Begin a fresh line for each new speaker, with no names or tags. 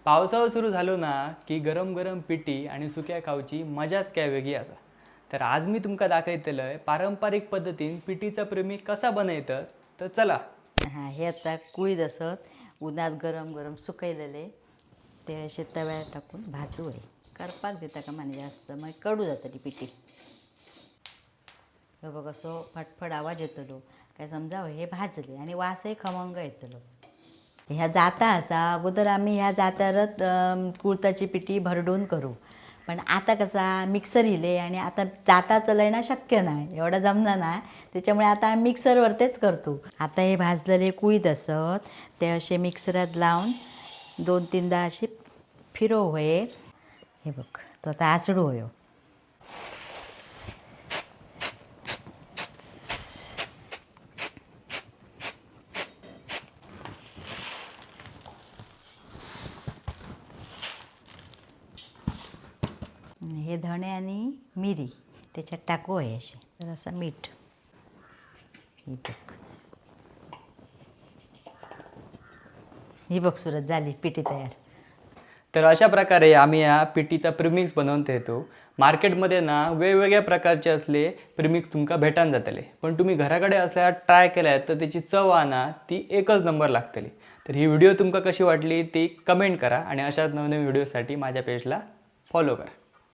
पावसाळा सुरू झालो ना की गरम गरम पिठी आणि सुक्या खावची मजाच काय वेगळी असा. तर आज मी तुमका दाखयतलंय पारंपरिक पद्धतीन पिठीचा प्रेमी कसा बनयतं. तर चला.
हां हे आता कुळीद असत उन्हात गरम गरम सुकयलेले ते असे तव्यात टाकून भाजू आहे करपाक देता का माने जास्त मग कडू जाता ती पिठी. हे बघ असो फटफट आवाज येतलो काय समजावं हे भाजले आणि वासही खमंग येतलो. ह्या जाता असा अगोदर आम्ही ह्या जात्यारच कुळताची पिठी भरडून करू पण आता कसा मिक्सर इले आणि आता जाता चलणं शक्य नाही एवढं जमणार नाही त्याच्यामुळे आता आम्ही मिक्सरवरतीच करतो. आता हे भाजलेले कुळीत असत ते असे मिक्सरात लावून 2-3दा असे फिरव होय. हे बघ तो आता आसडू होयो. हे धणे आणि मिरी त्याच्यात टाकू आहे असे जरासं मीठ. ही बघ ही बघ सुरत झाली पिठी तयार.
तर अशा प्रकारे आम्ही या पिठीचा प्रीमिक्स बनवून येतो. मार्केटमध्ये ना वेगवेगळ्या प्रकारचे असले प्रीमिक्स तुमका भेटान जातले, पण तुम्ही घराकडे असल्या ट्राय केल्यात तर त्याची चव आणा ती एकच नंबर लागतली. तर ही व्हिडिओ तुमका कशी वाटली ती कमेंट करा आणि अशाच नवीन व्हिडिओसाठी माझ्या पेजला फॉलो करा.